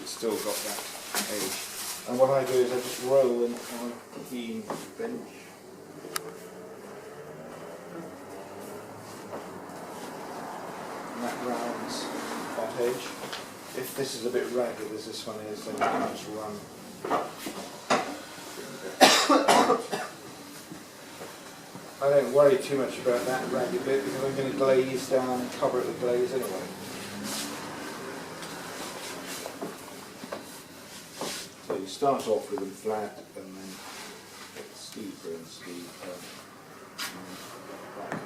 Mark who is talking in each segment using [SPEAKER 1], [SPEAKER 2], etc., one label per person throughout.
[SPEAKER 1] it's still got that edge. And what I do is I just roll them on a clean bench. And that rounds that edge. If this is a bit ragged as this one is, then you can just run. I don't worry too much about that ragged bit because I'm going to glaze down and cover it with glaze anyway. So you start off with them flat and then get steeper and steeper. Back.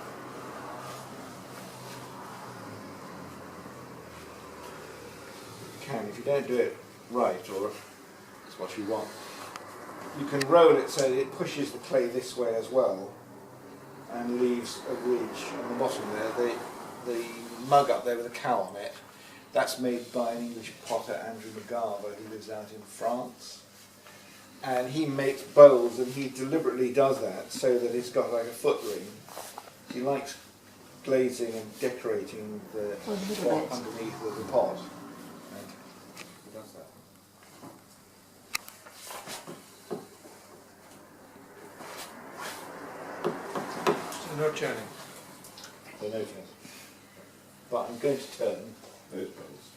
[SPEAKER 1] You can, if you don't do it right, or if it's what you want, you can roll it so that it pushes the clay this way as well and leaves a ridge on the bottom there. The mug up there with a cow on it, that's made by an English potter, Andrew McGarver, who lives out in France. And he makes bowls, and he deliberately does that so that it's got like a foot ring. He likes glazing and decorating the pot underneath of the pot. And he does that.
[SPEAKER 2] No turning.
[SPEAKER 1] So no turning. But I'm going to turn those bowls.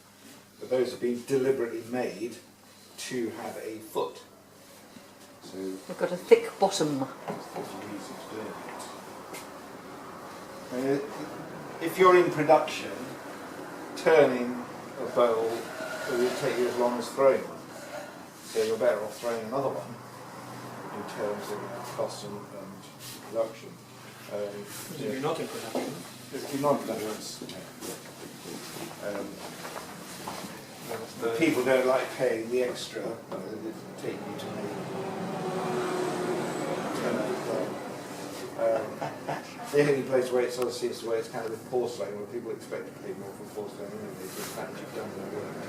[SPEAKER 1] But those have been deliberately made to have a foot. So
[SPEAKER 3] they've got a thick bottom.
[SPEAKER 1] it's pretty easy to do. If you're in production, turning a bowl will take you as long as throwing one. So you're better off throwing another one in terms of cost and production.
[SPEAKER 2] If you're not in production.
[SPEAKER 1] If you're not in production, people don't like paying the extra that it take you to make. The only place where it sort of seems to where it's kind of with porcelain, where people expect to pay more for porcelain anyway, so the fact you've done the work to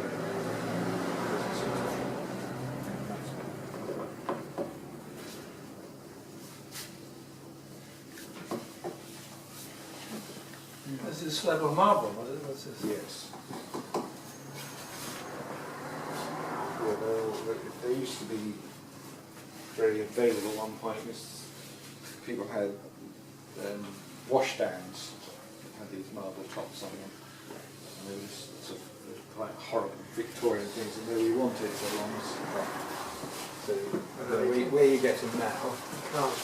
[SPEAKER 2] This is a slab of marble, was it? What's this?
[SPEAKER 1] yes. Yeah, they used to be very available at one point. People had washstands that had these marble tops on them. And they were sort of quite horrible Victorian things, and nobody wanted so long as. So where you get them now, you can't